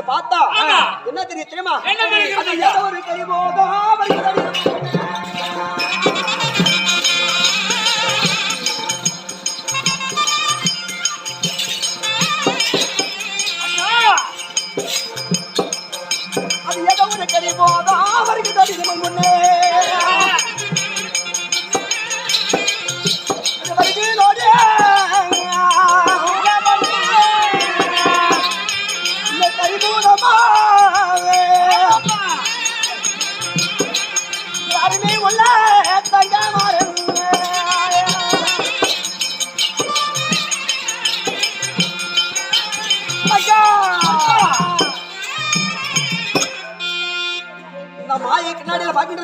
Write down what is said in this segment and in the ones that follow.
பார்த்தா என்ன தெரியுமா? ஒரு கரிபோதா அது ஏதோ ஒரு கரிபோதா வருகிறது முன்னே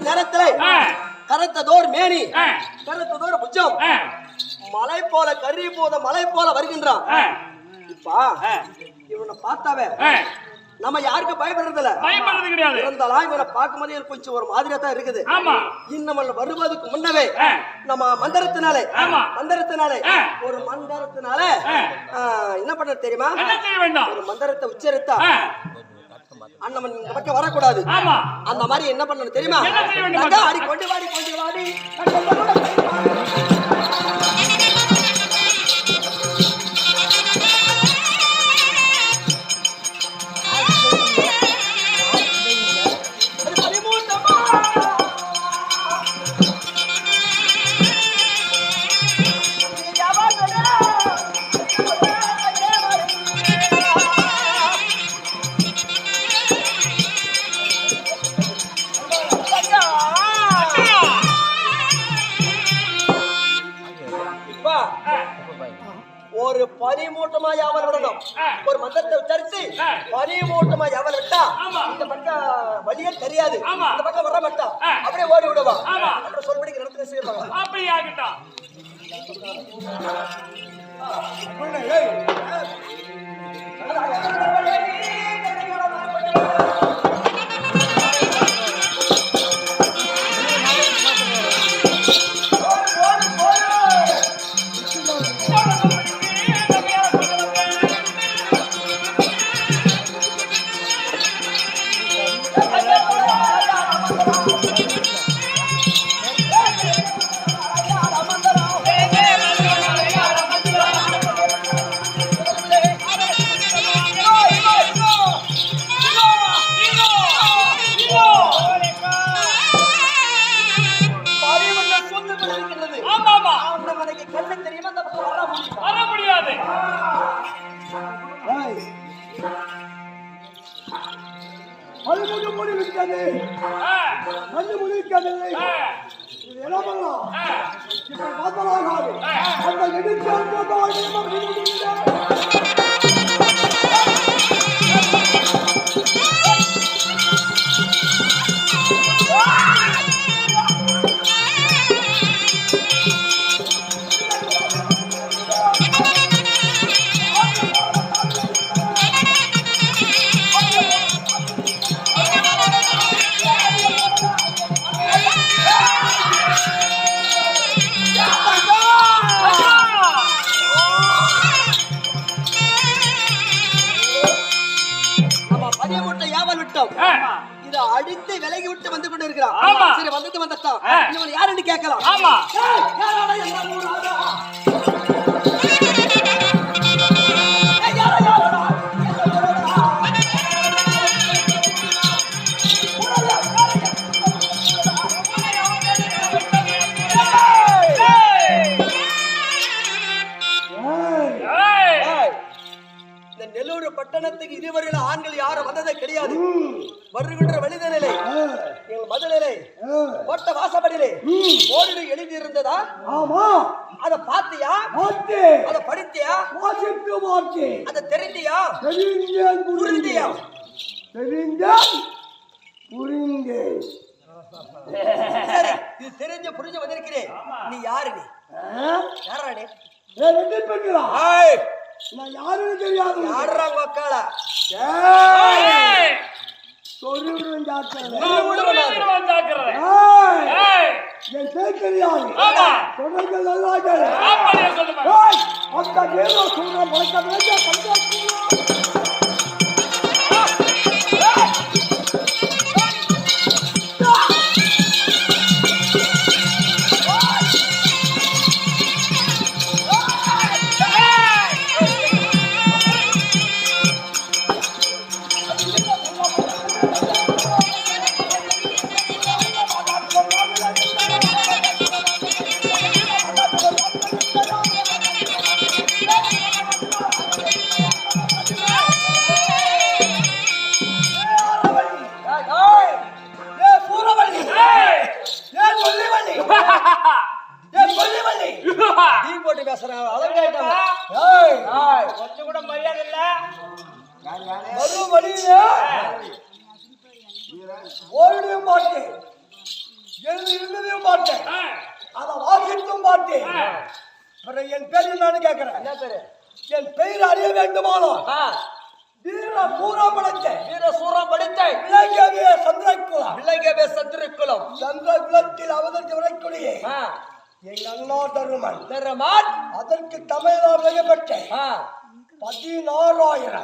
நேரத்தில் கரத்ததோர் மேனி கரத்ததோர் புஜம் மலை போல கறி போத மலை போல வருகின்றான். இப்பா இவனை பார்த்தாவே நம்ம யாருக்கு பயப்படுறதில்ல, பயப்படுறது கிடையாது. இருந்தாலும் இவனை பார்க்கும்போது எனக்கு கொஞ்சம் ஒரு மாதிரியா தான் இருக்குது. இன்னும் வருவதுக்கு முன்னவே நம்ம மந்திரத்தினாலே ஒரு மந்திரத்தினால என்ன பண்ற தெரியுமா? ஒரு மந்திரத்தை உச்சரித்தா அண்ணன் இந்த பக்கம் வரக்கூடாது. அந்த மாதிரி என்ன பண்ணணும் தெரியுமா? ஆடி கொண்டு வாடி கொண்டு வாடி ஒரு பனிமூட்டமா யாவல் விடணும். ஒரு மந்திரத்தை உச்சரித்து பனிமூட்டமா யாவல் விட்டா இந்த பக்கம் வழியே தெரியாது, இந்த பக்கம் வர மாட்டான், அப்படியே ஓடி விடுவா. அப்புறம் சொல்படிக்கு நடத்துல செய்வாங்க. அப்படியே ஆகட்டும். இதை அடித்து விலகி விட்டு வந்து கொண்டு இருக்கிறான். சரி வந்துட்டு வந்துட்டான், இன்னொரு யாருன்னு கேட்கலாம். நல்லூர் பட்டணத்துக்கு இதுவரையில் ஆண்கள் யாரும் வந்ததே கிடையாது. வருகின்ற வழிதனிலே எங்கள் மதுநிலை ஓட்ட வாசப்படியிலே ஓடி எழுதி இருந்ததா? ஆமா. அத பாத்தியா? அத படித்தியா? அத தெரிஞ்சியா? புரிஞ்சியா? சரி, இது தெரிஞ்ச புரிஞ்ச வந்திருக்கிறேன். நீ யாரு? நீ யாரா? நீ நான் யாருன்னு தெரியாது. யாரா உக்கால? சொல்லுறேன் ஜாக்கிரதை. என் பேர் தெரியாது. சொல்றது நல்லா கேளு. அந்த பேரோ சொல்ற பழக்கம் கொஞ்சம் கூட மரியாதை இல்ல. ஓடியும் மாட்டேன், எழுதி இருந்ததையும் மாட்டேன், அதை வாசித்தும் மாட்டேன். என் பேர் என்னன்னு கேட்கிறேன். என்ன பேரு? என் பெயர் அறிய வேண்டுமானோ? வீர சூரம் படைத்தேன். வீர சூரம் படைத்தேன். விலங்கவே சந்திரகுலம். விலங்கவே சந்திரகுலம். சந்திரகுலத்தில் அவதற்கு வரக்கூடிய எங்கள் அண்ணா தருமன். அதற்கு தமிழ் பெற்றேன். 16,000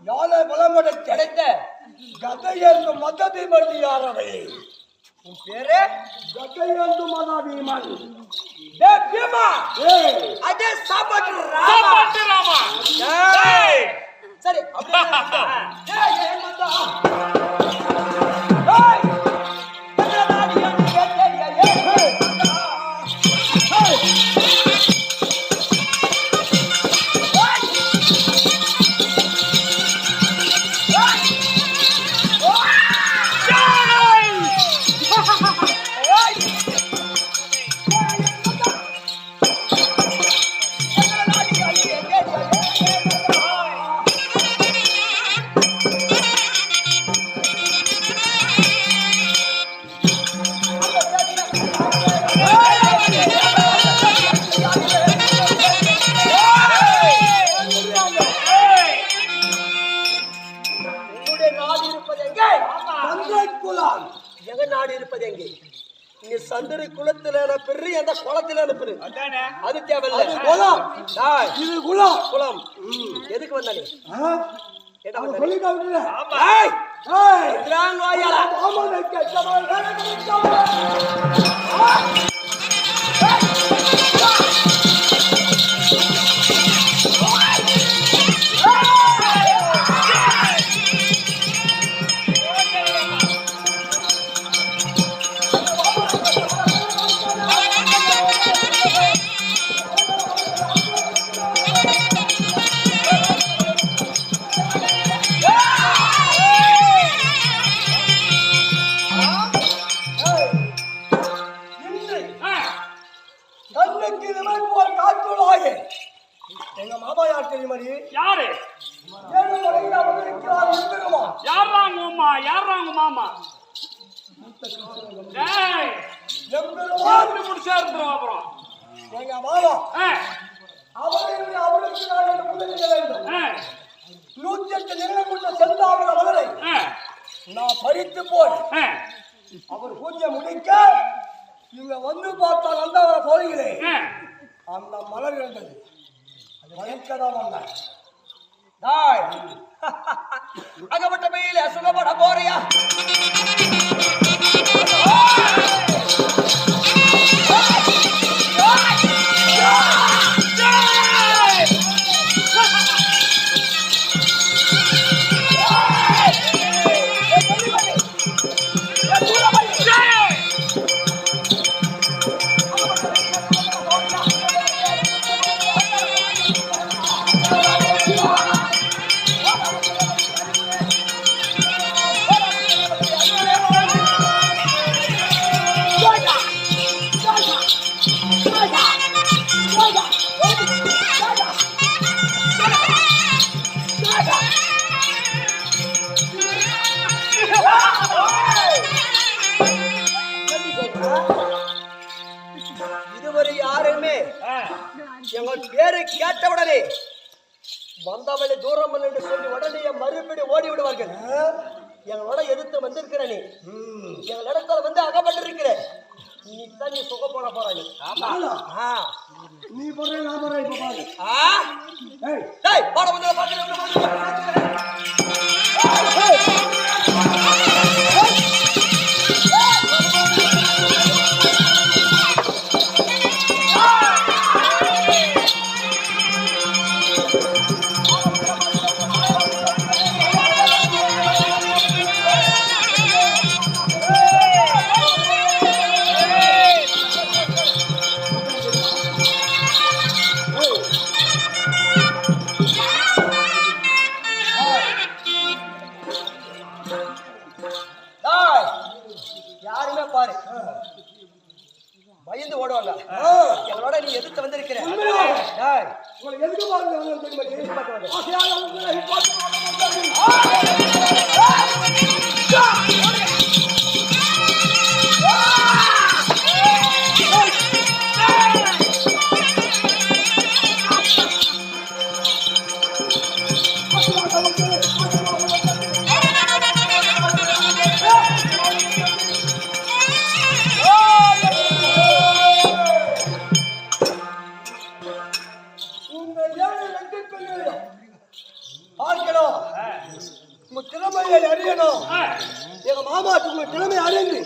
யானை பலம் கிடைத்த கதை என்று மத பீமன் யாரவை? உன் பேரு? கதை என்று மத பீமன். அதே சாப்பாட்டு ராமா. சரி எங்க நாடு இருப்பது எங்கே? நீ சந்திர குலத்துல பெரிய அந்த குளத்துல அனுப்புரு. அது தேவையில்லை. குலம் இது குலம். குலம் எதுக்கு வந்த நீ? எங்க மாமா யார் தெரியுமா? யாரு? யாராங்க மாமா? முடிச்சா இருந்துரும். அப்புறம் எங்க மாமா அவருக்கு நான் முதலிட வேண்டும். 108 நிலம் கொண்ட செந்தாமர மலரை நான் பறித்து போய் அவர் பூஜை முடிக்க இங்க வந்து பார்த்தா நந்தவர போகிறேன். அந்த மலர் இருந்தது, அது வளைக்கதான் வந்தேன். அகப்பட்ட பையில சுகப்பட போறியா? எங்கள் பேரை கேட்டவுடனே வந்தவளை தூரம் என்று சொல்லி உடனே மறுபடி ஓடி விடுவார்கள். எங்களோட எதிர்த்து வந்திருக்கிற நீ எங்களிடத்துல வந்து அகப்பட்டிருக்கிற நீ தான் நீ சுக போன போறாங்க. நீ போடுற நான் போடுறேன் இப்ப பாரு. பாட வந்து பாக்குறேன். யாருமே பாரு பயந்து ஓடுவாங்க. எங்களோட நீ எதிர்த்து வந்திருக்கிற உங்களுக்கு எதுக்கு பார்க்கணும், உங்க திறமையை அறியணும். எங்க மாமாவுக்கு உங்க திறமை அறிந்து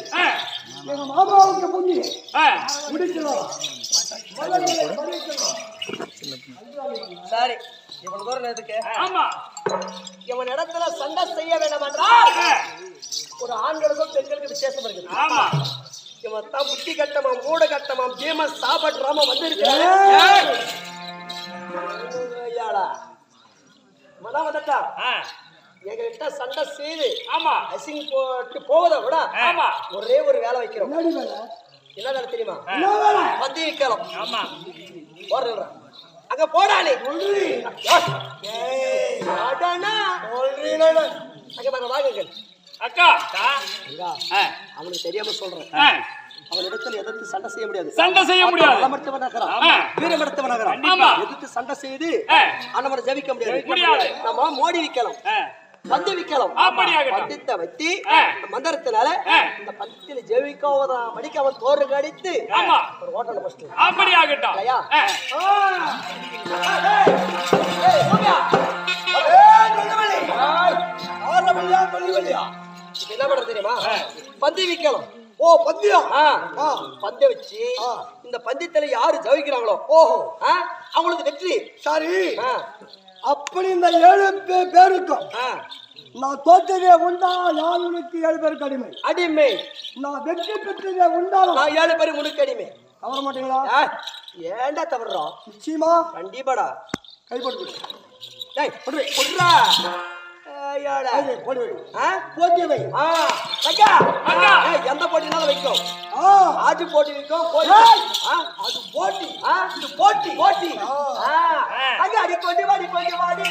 எங்க மாமாவுக்கு புண்ணி முடிக்கணும். சரி, இவ்வளவு தூரம் எதுக்கு? ஆமா, இவன் இடத்துல சண்டை செய்ய வேண்டாம் என்றால் ஒரு ஆண்களுக்கும் பெண்களுக்கும் விசேஷம் இருக்குது. ஆமா, இவன் தான் புத்தி கட்டமாம் மூட கட்டமாம் பீம சாப்பிட்றாம வந்திருக்கிறான். மனம் வந்துட்டா எங்ககிட்ட சண்டை செய்து ஆமா, அசிங் போட்டு போவதை விட ஆமா, ஒரே ஒரு வேலை வைக்கிறோம். என்ன வேலை தெரியுமா? பந்தி வைக்கலாம். ஆமா, போடுறா அங்க போடாளே அங்க பாருங்க வாங்குங்கள். அக்கா அவனுக்கு தெரியாம சொல்றேன். அவன் இடத்துல எதிர்த்து சண்டை செய்ய முடியாது. சண்டை செய்ய முடியாது. எதிர்த்து சண்டை செய்து அண்ணவரை ஜெபிக்க முடியாது. நம்ம மோடி விக்கலாம், பந்து விக்கலாம். பந்தத்தை வச்சு மந்திரத்தினால இந்த பந்தத்தில ஜெபிக்காத மணிக்கு அவன் தோறு கடித்து ஒரு ஹோட்டல் பஸ்ட் அப்படி ஆகட்டும். என்ன பண்ற தெரியுமா? பந்து விக்கலாம். ஓ பந்தியம், பந்த வச்சு இந்த பந்தயத்துல யாரு ஜெயிக்கிறாங்களோ ஓஹோ அவங்களுக்கு வெற்றி. சரி, அப்படி இந்த 7 பேருக்கும் நான் தோற்றதே உண்டா? யாருக்கு 7 பேருக்கு அடிமை? அடிமை. நான் வெற்றி பெற்றதே உண்டாலும் நான் 7 பேருக்கு முழுக்க அடிமை. தவற மாட்டீங்களா? ஏண்டா தவறுறோம்? நிச்சயமா கண்டிப்பாடா. கை போட்டு எந்த போட்டினாலும் வைக்கும். ஆட்டு போட்டி வைக்கும். அது போட்டி, இது போட்டி போட்டி. அங்க அடிக்கொண்டு வாடி கொண்டு வாடி.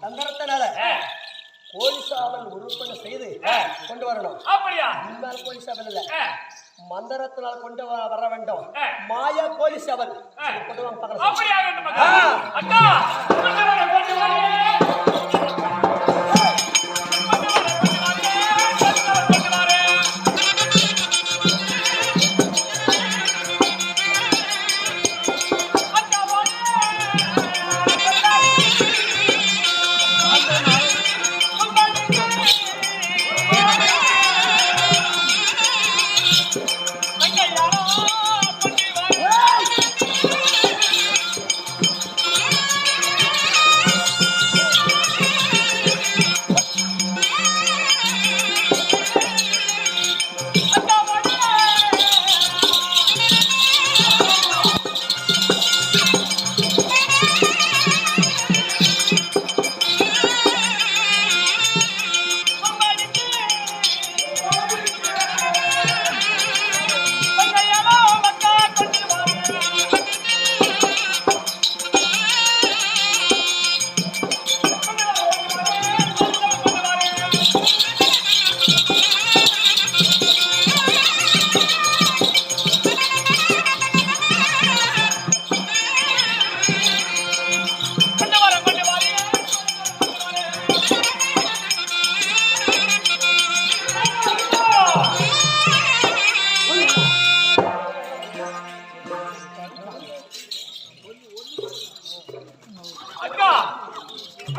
தந்திரத்தினால கோழி சாவல் உருப்பணி செய்து கொண்டு வரணும். அப்படியா? இனிமேல் கோழி சாவல் இல்ல, மந்திரத்தினால் கொண்டு வர வேண்டும். மாயா கோழி சாவல் கொண்டு வாங்க பார்க்கலாம். அப்படியா? அக்கா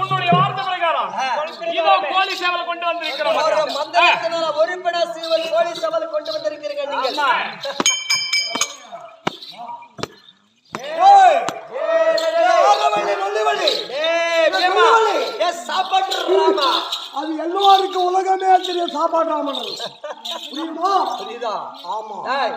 உன்னுடைய வார்த்தை பிரகாரம் இதோ கோழி சேவல் கொண்டு வந்திருக்கிறோம் ஒரு மக்கா. மந்திரத்தினால உறுப்பிட சீவல் கோழி சவல் கொண்டு வந்திருக்கிறீங்க நீங்கள் ஏய், ஆரவள்ளி, நொல்லிவள்ளி. சாப்பாட்டு ராமா அது எல்லாருக்கும் உலகமே தெரியும் சாப்பாடு ராமன் புரியுமா? புரியுதா? ஆமா. டேய்,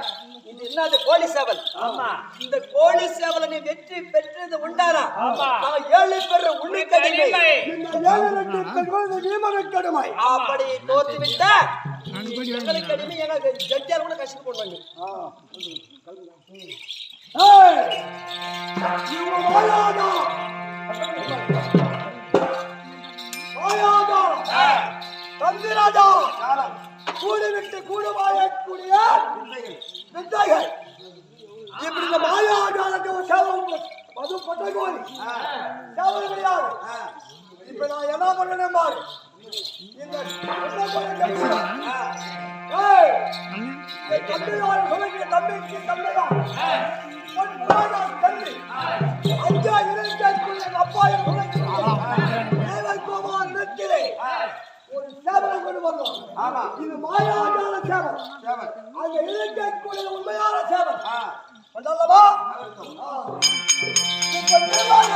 இது என்னது கோழி சேவல்? ஆமா. இந்த கோழி சேவலை நீ வெற்றி பெற்றது உண்டானா? ஆமா. நான் 7 பேர் உன்னிக்கடிமை. இந்த 7 பெண்கள் இந்த வீமனுக்கு அடிமை. அப்படி தோத்து விட்ட எங்களுக்கு அடிமை எனக்கு ஜட்ஜால் கூட கஷ்டம் போடுவாங்க. ஏய், இவங்க வாயாடா. வாயாடா. தந்திராஜா. கூடு விட்டு கூடு வாழக்கூடிய வித்தைகள். இப்படி இந்த மாயாஜாலத்தை ஒரு சேவல் அது பொட்டை கோழி சேவல் கிடையாது. இப்ப நான் என்ன பண்ணணும் பாரு. இந்த பொட்டை கோழி கடிச்சிடும். ஏய், இந்த தம்பியார் சொல்லுங்க தம்பிக்கு தம்பிதான். பொன் புராணம் தம்பி. அஞ்சா இருக்கைக்குள்ள அப்பாயம் சொல்லுங்க. தேவகுமார் நெத்திலே ஒரு சேவலை கொண்டு வந்தோம். இது மாயாஜால சேவல். அந்த இருக்கைக்குள்ள உண்மையான சேவல். அல்லவா? இப்ப நிர்வாக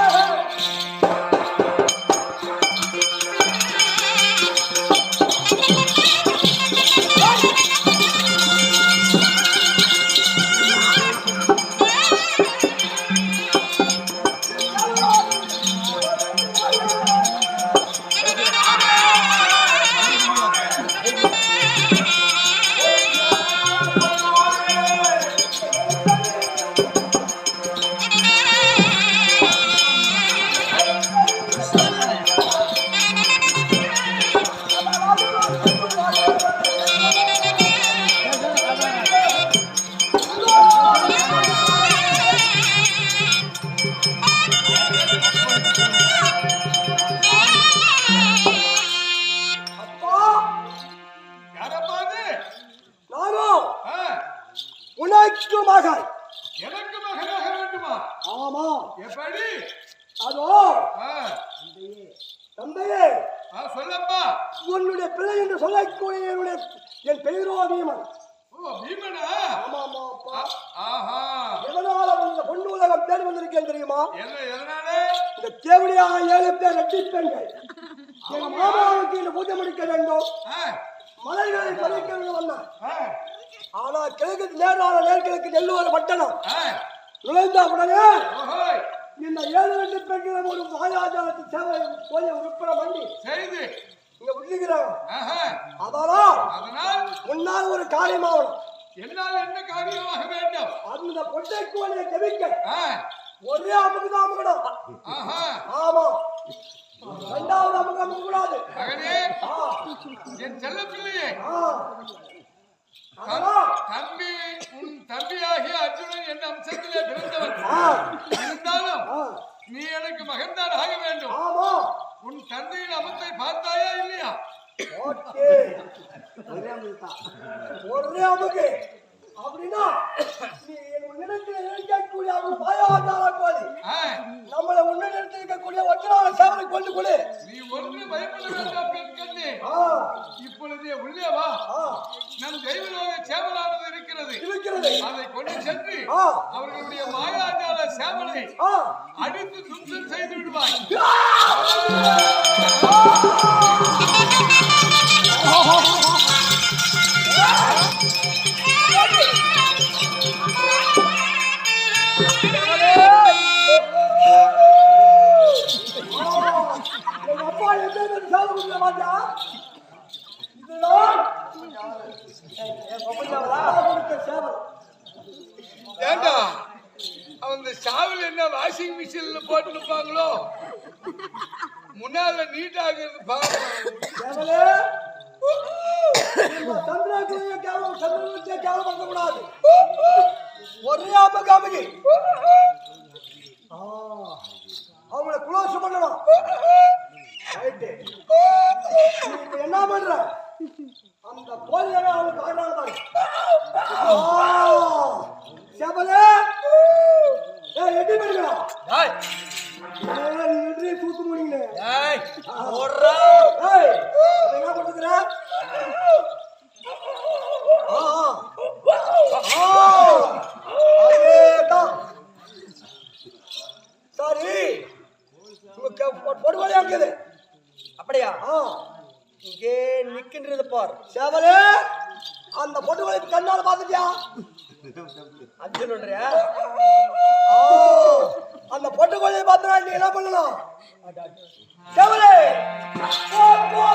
உனக்கு மகன். எனக்கு மகனாக வேண்டுமா? ஆமா. எப்படி? அதோ ஆ, தந்தையே, சொல்லப்பா. உன்னுடைய பிள்ளை என்று சொல்லக்கூடிய என் பெயரோ பீமன். ஓ, பீமனா? ஆமாமா அப்பா. ஆஹா. எதனால இந்த பொண்ணு உலகம் தேடி வந்திருக்கேன் தெரியுமா? எதனால? இந்த தேவடியாக 7 பேர் ரெட்டி பெண்கள் எங்க மாமாவுக்கு இந்த பூஜை முடிக்க வேண்டும். மலைகளை பறிக்க வந்தான். ஆனா கிழக்கு நேர்கிழக்கு நெல்லூர் பட்டணம் நுழைந்த உடனே இந்த 7 ரெட்டி பெண்களும் ஒரு மாயாஜாலத்து சேவை கோயில் உட்பட வண்டி செய்து இங்க விட்டுக்கிறாங்க. அதனால் முன்னால் ஒரு காரியமாகணும். என்னால் என்ன காரியமாக வேண்டும்? அந்த பொட்டை கோழியை ஜெபிக்க ஒரே அமுக்கு தான் அமுக்கணும். ஆமா, இரண்டாவது அமுக்கு அமுக்க கூடாது. மகனே, என் செல்ல பிள்ளையே, தம்பி, உன் தம்பியாகிய அர்ஜுனன் என் அம்சத்திலே பிறந்தவன். இருந்தாலும் நீ எனக்கு மகன்தான் ஆக வேண்டும். ஆமா. உன் தந்தையின் அமத்தை பார்த்தாயா இல்லையா? ஓகே, ஒரே அமுக்கு அப்படின்னா நீ உன்னிடத்தில் இருக்கக்கூடிய அவங்க மாயாஜால கோழி நம்மளை உன்னிடத்தில் இருக்கக்கூடிய ஒற்றான சேவலை கொண்டு கொடு. நீ ஒன்று பயப்பட வேண்டாம் பெண் கண்ணே. இப்பொழுதே உள்ளே வா. நம் தெய்வலோக சேவலானது இருக்கிறது. அதை கொண்டு சென்று அவர்களுடைய மாயாஜால சேவலை அடித்து தும்சம் செய்து விடுவாய். அப்பா எந்த சேவல் மாட்டா இதுதான் சேவல். ஏண்டா அந்த சாவல் என்ன வாஷிங் மிஷின்ல போட்டு இருப்பாங்களோ? முன்னால நீட்டாகிறது பாருங்க. கூடாது. ஒரே அமுக்கு அமுகி அவங்களை குளோஸ் பண்ணணும். என்ன பண்ற? அந்த கோழியை அவங்களுக்கு காரணம் செவலே எட்டி பண்ணுங்களா? தூத்து முடிங்க. ஏய், என்ன கொடுக்குற? அதேதான். சரி, உங்க பொடுவலையா இருக்குது. அப்படியா ஆ, இங்கே நிக்கின்றது பார். சேவலே, அந்த பொடுவலை கண்ணால பாத்துட்டியா? அர்ஜுன்றியா? அந்த பொட்டுக்கோழியை பார்த்தா நீ என்ன பண்ணலாம்? சேவலே, போ, போ,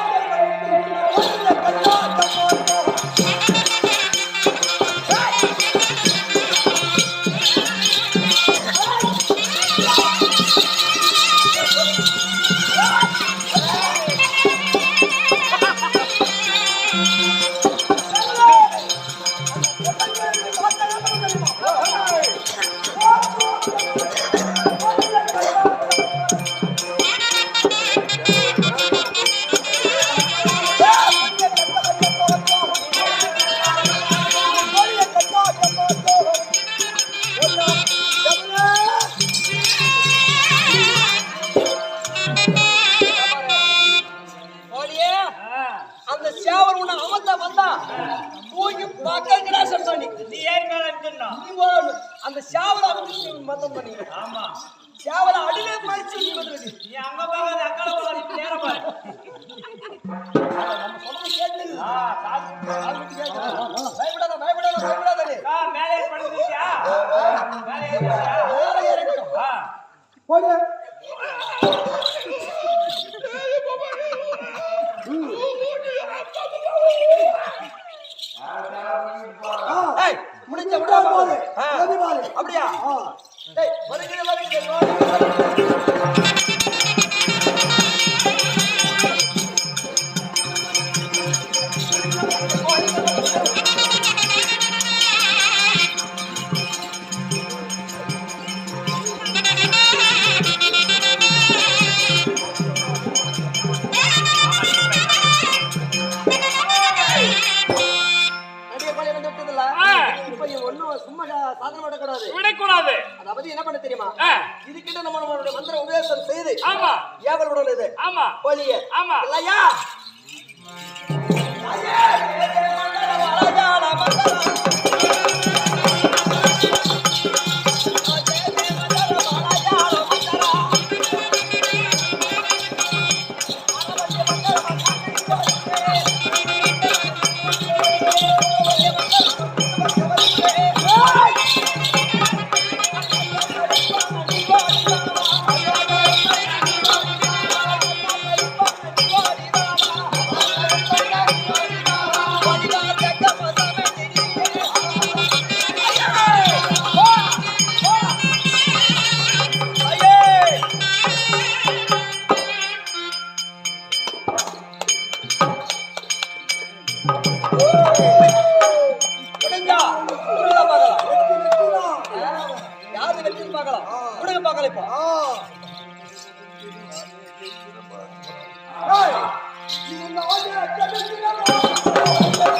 அந்த சேவல் உன்னை அமர்ந்தா வந்தா தூக்கி பக்கங்கடா சொன்னி. நீ ஏறி மேல நிக்கணும். நீ போகணும். அந்த சேவலை வந்து மத்தம் பண்ணி. ஆமா. சேவலை அடியிலே மறைச்சு நீ வந்து. நீ அங்க போகாத, அக்கால போகாத, இப்ப நேரா பாரு. பயப்படாத பயப்படாத பயப்படாத நீ. மேலே ஏறி படுத்துக்கிட்டியா? மேலே ஏறி படுத்தியா? மேலே ஏறிக்கணும். போடு. ஏய் முடிஞ்ச விட்டா விட்டா போகுது. போகுது. எது பாரு. அப்படியா? ஆ. டேய் வருகிறது வருகிறது. இப்ப நீ ஒண்ணும் சும்மா சாதனை விடக்கூடாது. விடக்கூடாது. அதை பத்தி என்ன பண்ண தெரியுமா? ஆ. இதுக்கிட்ட நம்மளுடைய மந்திர உபதேசம் செய்து ஆமா. ஏவல் விடணும் இது. ஆமா. போலியே. ஆமா. இல்லையா? முடிஞ்சா முடிஞ்சா பார்க்கலாம். யாரு வெற்றின்னு பார்க்கலாம். முடிஞ்ச பார்க்கலாம் இப்போ. ஏய், இது இந்த ஆளு கெடுக்குறான்.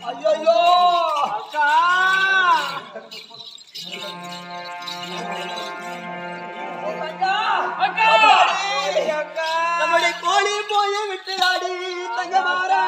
ஐயோ அக்கா நம்முடைய கோழி போய் விட்டுடாடி தங்கமாரா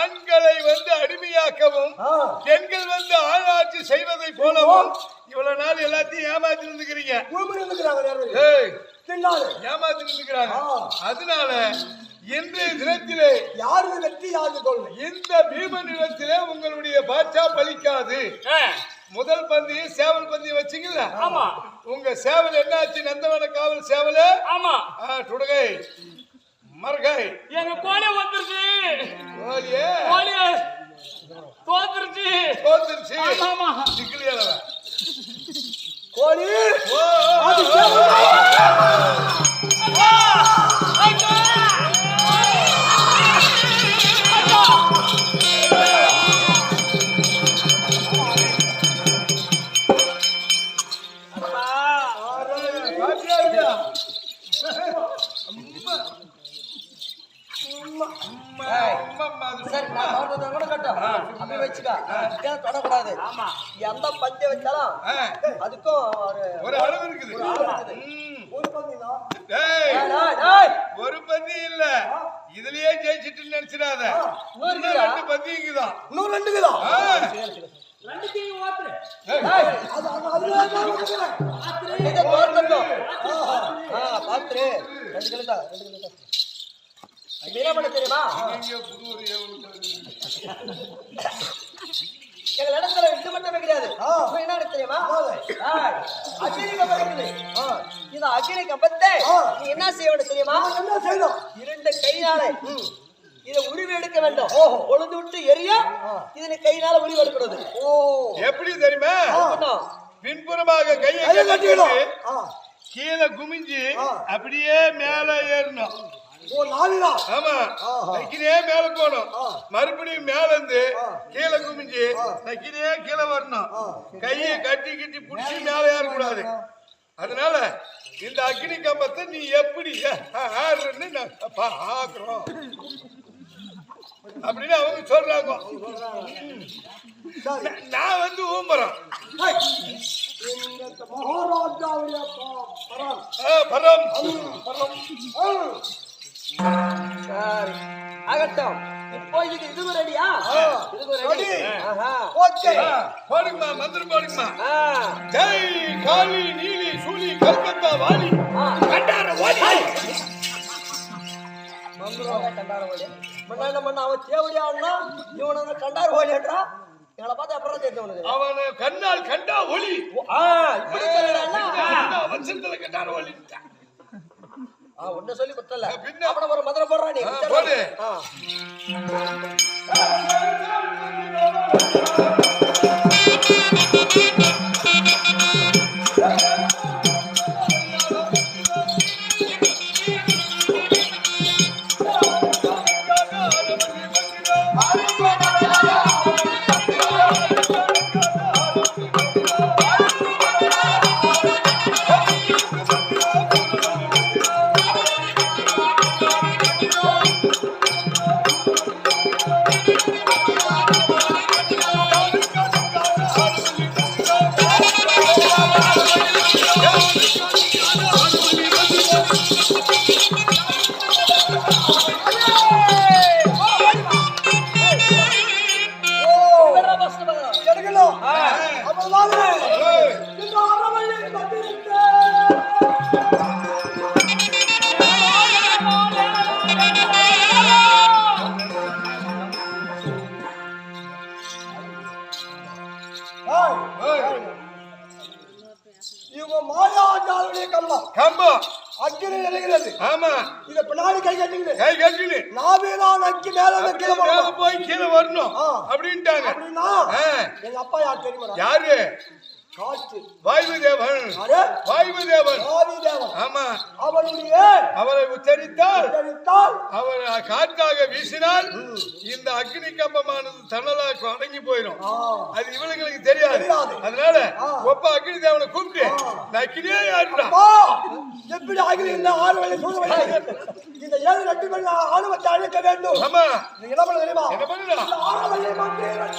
ஆண்களை வந்து அடிமையாக்கவும் பெண்கள் வந்து ஆளாட்சி செய்வதை போலவும் இவ்வளவு நாள் எல்லாத்தையும் ஏமாத்தி இருந்துக்கிறீங்க. ஏமாத்தி இருந்துக்கிறாங்க. அதனால இன்றைய தினத்திலே யாரு வெற்றி யாரு தோல்வி இந்த பீம நிலத்திலே உங்களுடைய பாட்சா பலிக்காது. முதல் பந்தியும் சேவல் பந்தியும் வச்சீங்கல்ல, உங்க சேவல் என்னாச்சு? நந்தவன காவல் சேவல். ஆமா துடுகை மர்கை எங்க கோழி வந்துருச்சு. கோழியே கோழி தோத்துருச்சு. தோத்துருச்சு. ஆமா சிக்கலியால கோழி தொடக்கூடாது. எந்த பஞ்சை வச்சாலும் அதுக்கும் ஒரு அளவு இருக்குது. ஒரு பந்தி இல்ல, இதுலயே ஜெயிச்சிட்டு நினைச்சிடாத. ரெண்டு பந்தி இருக்குதான். இன்னும் 2 கிலோ பாத்துரு 2 கிலோ தான். என்ன பண்ண தெரியுமா? எங்க இடத்துல இது மட்டுமே கிடையாது. என்ன தெரியுமா? அக்னி கம்பம் இருக்குது. இந்த அக்னி கம்பத்தை நீ என்ன செய்ய வேண்டும் தெரியுமா? என்ன செய்யணும்? 2 கையால இதை உருவி எடுக்க வேண்டும். பொழுது விட்டு எரிய இதனை கையினால உருவி எடுக்கிறது. எப்படி தெரியுமா? பின்புறமாக கையை கட்டிக்கணும், கீழே குமிஞ்சு அப்படியே மேல ஏறணும். ஆமா, நக்கினே மேல போகணும். மறுபடியும் மேல இருந்து கீழே குமிஞ்சு நக்கினே கீழே வரணும். கையை கட்டி கட்டி புடிச்சு மேல ஏறக்கூடாது. அதனால இந்த அக்னி கம்பத்தை நீ எப்படி ஆடுறன்னு பாக்குறோம் அப்படின்னு அவங்க சொல்றாங்க. நான் வந்து ஊம்புறேன். பரம் ஆகட்டும். இப்போ இதுக்கு ரெடியா? இதுக்கு ரெடி. போடுங்கம்மா, மந்திரம் போடுங்கம்மா. ஜெய் காளி நீலி சூலி கல்கத்தா வாலி கண்டார வாலி. கண்டார வாலி என்ன பண்ண? அவன் சேவடியான்னா இவன கண்டார வாலின்றா. எங்களை பார்த்து அப்புறம் தெரிஞ்சவனுக்கு அவனை கண்ணால் கண்டா ஒளி. இப்படி சொல்லலாம். வசனத்துல கண்டார ஒளி. ஒன்ன சொல்லி கொடுத்தல. அப்புறம் ஒரு மதுரை போடுறா நீ. போடு. இவங்க மாயாஜாலுடைய கம்பம் கம்பம் அக்கினி நிறைகிறது. ஆமா இத பின்னாடி கை கட்டிக்கிட்டு கை கட்டினு நாவேதான் அக்கி மேல கீழே மேல போய் கீழே வரணும் ஆ. அப்படின்ட்டாங்க. அப்படின்னா ஆ. எங்க அப்பா யார் தெரியுமா? யாரு? காற்று. வாயு தேவன். யாரு? வாயு தேவன். ஆதி தேவன். ஆமா அவனுடைய அவரை உச்சரித்தால் உச்சரித்தால் அவர் காற்றாக வீசினால் இந்த அக்னி கம்பமானது தன்னலாக அடங்கி போயிடும். அது இவங்களுக்கு தெரியாது. அதனால ஒப்ப அக்னி தேவனை கூப்பிட்டு இந்த அக்னியே யாருடா எப்படி ஆகி இந்த 6 வயது சூழ வயது இந்த 7 ரெண்டு பேர் ஆணுவத்தை அழைக்க வேண்டும். ஆமா நீங்க என்ன பண்ண தெரியுமா? என்ன பண்ணுடா? 6 வயது மட்டும்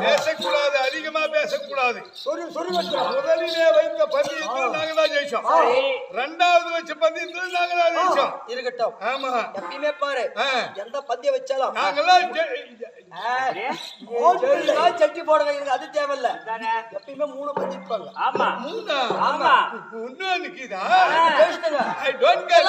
பேசக்கூடாது, அதிகமா பேசக்கூடாது. முதலிலே வைத்த பந்தயத்தில் நாங்க தான் ஜெயிச்சோம். ரெண்டாவது வச்ச பந்தயத்தில் நாங்க தான் ஜெயிச்சோம். இருக்கட்டும். ஆமா எப்பயுமே பாரு எந்த பந்தயம் வச்சாலும் நாங்கெல்லாம் சட்டி போடுங்க, எனக்கு அது தேவையில்ல. எப்பயுமே 3 பந்திப்பாங்க. ஆமா மூணா? ஆமா இன்னும் நிக்குதா? ஜெயிச்சுட்டுங்க. I don't care.